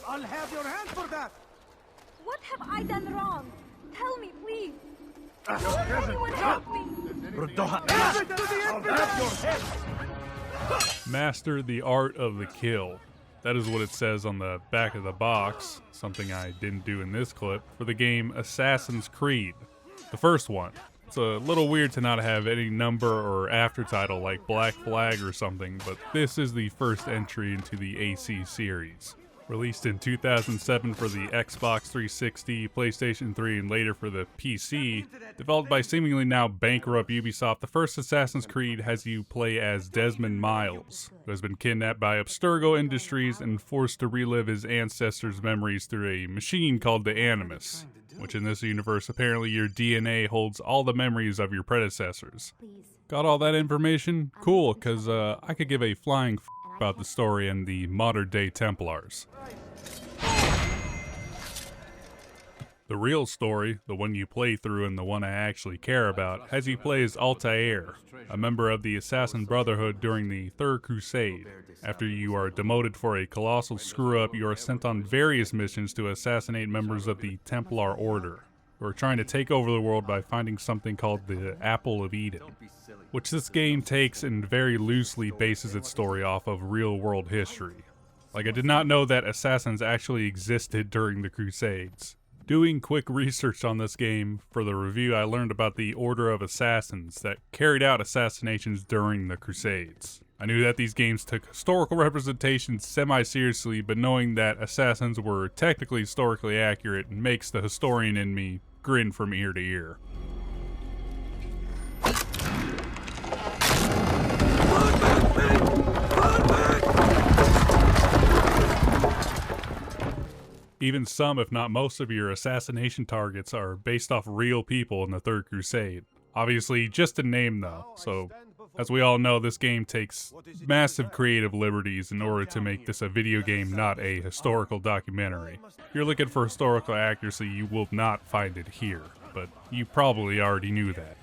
I'll have your hand for that! What have I done wrong? Tell me, please. Will anyone help me? Master the art of the kill. That is what it says on the back of the box, something I didn't do in this clip, for the game Assassin's Creed, the first one. It's a little weird to not have any number or aftertitle like Black Flag or something, but this is the first entry into the AC series. Released in 2007 for the Xbox 360, PlayStation 3, and later for the PC, developed by seemingly now bankrupt Ubisoft, the first Assassin's Creed has you play as Desmond Miles, who has been kidnapped by Abstergo Industries and forced to relive his ancestors' memories through a machine called the Animus, which in this universe apparently your DNA holds all the memories of your predecessors. Got all that information? Cool, because I could give a flying f about the story and the modern-day Templars. The real story, the one you play through and the one I actually care about, has you play as Altair, a member of the Assassin Brotherhood during the Third Crusade. After you are demoted for a colossal screw-up, you are sent on various missions to assassinate members of the Templar Order, who are trying to take over the world by finding something called the Apple of Eden, which this game takes and very loosely bases its story off of real-world history. Like, I did not know that assassins actually existed during the Crusades. Doing quick research on this game for the review, I learned about the Order of Assassins that carried out assassinations during the Crusades. I knew that these games took historical representation semi-seriously, but knowing that assassins were technically historically accurate makes the historian in me grin from ear to ear. Even some, if not most of your assassination targets are based off real people in the Third Crusade. Obviously, just a name though, so as we all know, this game takes massive creative liberties in order to make this a video game, not a historical documentary. If you're looking for historical accuracy, you will not find it here, but you probably already knew that.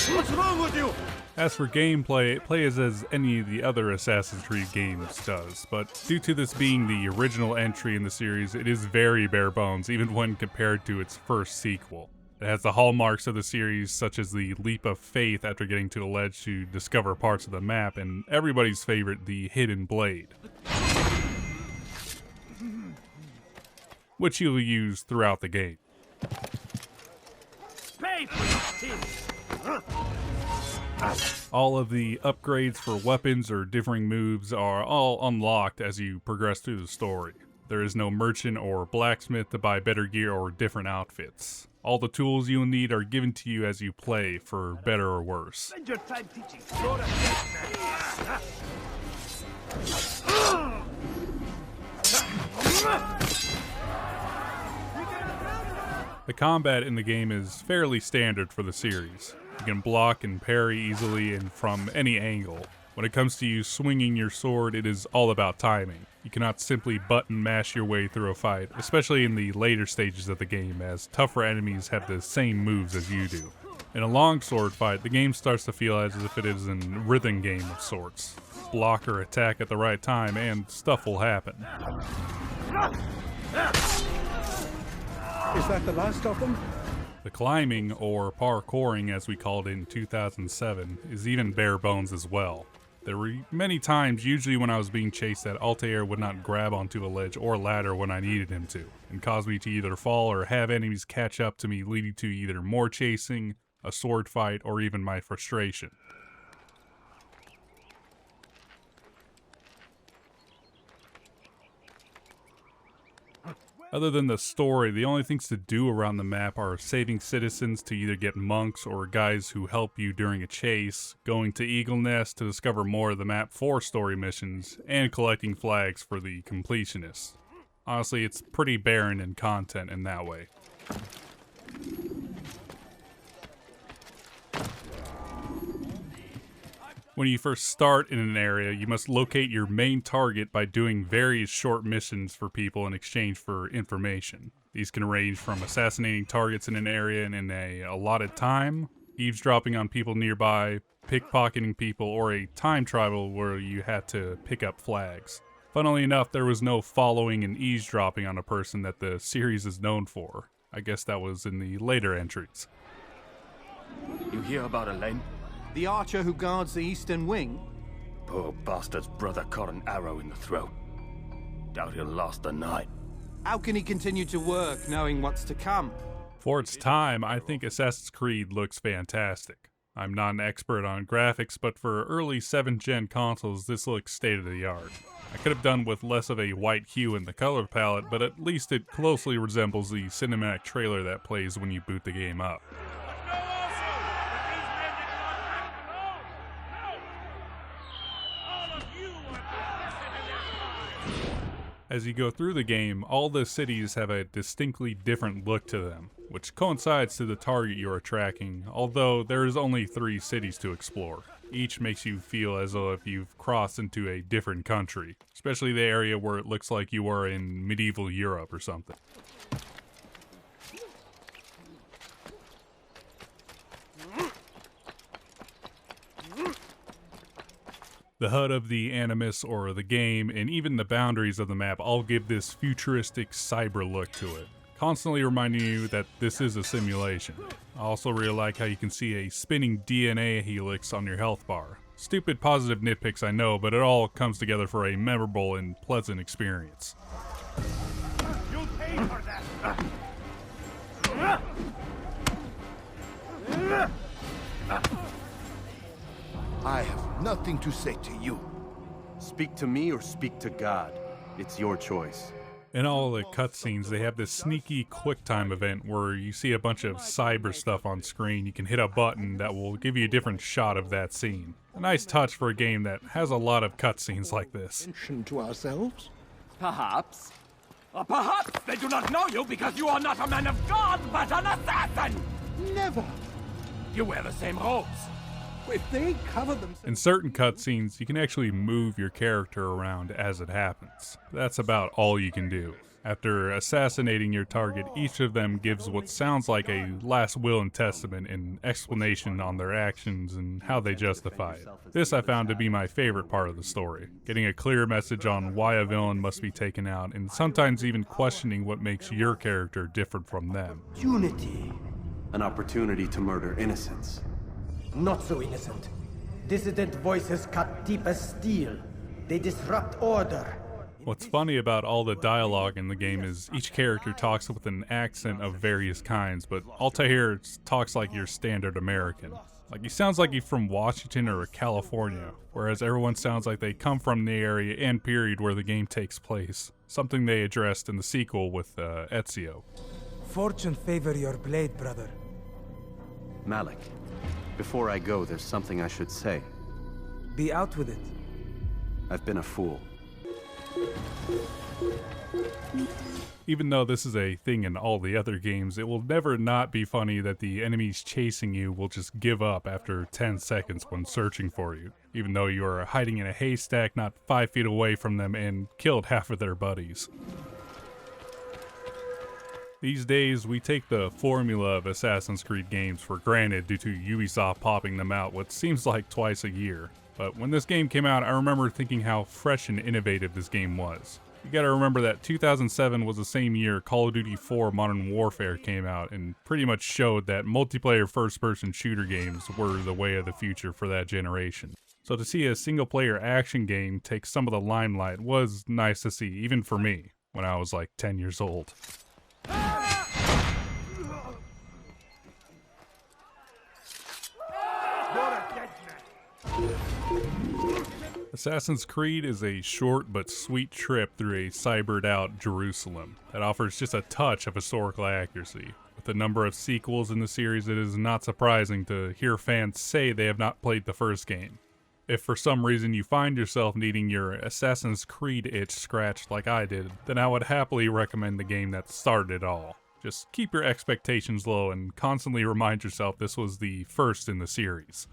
What's wrong with you? As for gameplay, it plays as any of the other Assassin's Creed games does, but due to this being the original entry in the series, it is very bare bones, even when compared to its first sequel. It has the hallmarks of the series, such as the leap of faith after getting to the ledge to discover parts of the map, and everybody's favorite, the hidden blade, which you'll use throughout the game. All of the upgrades for weapons or differing moves are all unlocked as you progress through the story. There is no merchant or blacksmith to buy better gear or different outfits. All the tools you will need are given to you as you play, for better or worse. The combat in the game is fairly standard for the series. You can block and parry easily and from any angle. When it comes to you swinging your sword, it is all about timing. You cannot simply button mash your way through a fight, especially in the later stages of the game, as tougher enemies have the same moves as you do. In a long sword fight, the game starts to feel as if it is a rhythm game of sorts. Block or attack at the right time and stuff will happen. Is that the last of them? The climbing, or parkouring as we called it in 2007, is even bare bones as well. There were many times, usually when I was being chased, that Altair would not grab onto a ledge or ladder when I needed him to, and cause me to either fall or have enemies catch up to me, leading to either more chasing, a sword fight, or even my frustration. Other than the story, the only things to do around the map are saving citizens to either get monks or guys who help you during a chase, going to Eagle Nest to discover more of the map for story missions, and collecting flags for the completionists. Honestly, it's pretty barren in content in that way. When you first start in an area, you must locate your main target by doing various short missions for people in exchange for information. These can range from assassinating targets in an area in a allotted time, eavesdropping on people nearby, pickpocketing people, or a time travel where you had to pick up flags. Funnily enough, there was no following and eavesdropping on a person that the series is known for. I guess that was in the later entries. You hear about Elaine? The archer who guards the eastern wing? Poor bastard's brother caught an arrow in the throat. Doubt he'll last the night. How can he continue to work knowing what's to come? For its time, I think Assassin's Creed looks fantastic. I'm not an expert on graphics, but for early 7th gen consoles, this looks state-of-the-art. I could have done with less of a white hue in the color palette, but at least it closely resembles the cinematic trailer that plays when you boot the game up. As you go through the game, all the cities have a distinctly different look to them, which coincides to the target you are tracking, although there is only 3 cities to explore. Each makes you feel as though if you've crossed into a different country, especially the area where it looks like you are in medieval Europe or something. The HUD of the Animus or the game, and even the boundaries of the map all give this futuristic cyber look to it, constantly reminding you that this is a simulation. I also really like how you can see a spinning DNA helix on your health bar. Stupid positive nitpicks, I know, but it all comes together for a memorable and pleasant experience. You'll pay for that! I have nothing to say to you. Speak to me or speak to God. It's your choice. In all the cutscenes, they have this sneaky QuickTime event where you see a bunch of cyber stuff on screen. You can hit a button that will give you a different shot of that scene. A nice touch for a game that has a lot of cutscenes like this. To ourselves? Perhaps. Or perhaps they do not know you because you are not a man of God, but an assassin! Never. You wear the same robes. If they cover themselves... In certain cutscenes, you can actually move your character around as it happens. That's about all you can do. After assassinating your target, each of them gives what sounds like a last will and testament and explanation on their actions and how they justify it. This I found to be my favorite part of the story, getting a clear message on why a villain must be taken out, and sometimes even questioning what makes your character different from them. Unity. An opportunity to murder innocents. Not so innocent. Dissident voices cut deep as steel. They disrupt order. What's funny about all the dialogue in the game is each character talks with an accent of various kinds, but Altair talks like your standard American. Like he sounds like he's from Washington or California, whereas everyone sounds like they come from the area and period where the game takes place, something they addressed in the sequel with Ezio. Fortune favor your blade, brother. Malik, before I go, there's something I should say. Be out with it. I've been a fool. Even though this is a thing in all the other games, it will never not be funny that the enemies chasing you will just give up after 10 seconds when searching for you, even though you are hiding in a haystack not 5 feet away from them and killed half of their buddies. These days, we take the formula of Assassin's Creed games for granted due to Ubisoft popping them out what seems like twice a year. But when this game came out, I remember thinking how fresh and innovative this game was. You gotta remember that 2007 was the same year Call of Duty 4 Modern Warfare came out and pretty much showed that multiplayer first-person shooter games were the way of the future for that generation. So to see a single-player action game take some of the limelight was nice to see, even for me, when I was like 10 years old. Assassin's Creed is a short but sweet trip through a cybered out Jerusalem that offers just a touch of historical accuracy. With the number of sequels in the series, it is not surprising to hear fans say they have not played the first game. If for some reason you find yourself needing your Assassin's Creed itch scratched like I did, then I would happily recommend the game that started it all. Just keep your expectations low and constantly remind yourself this was the first in the series.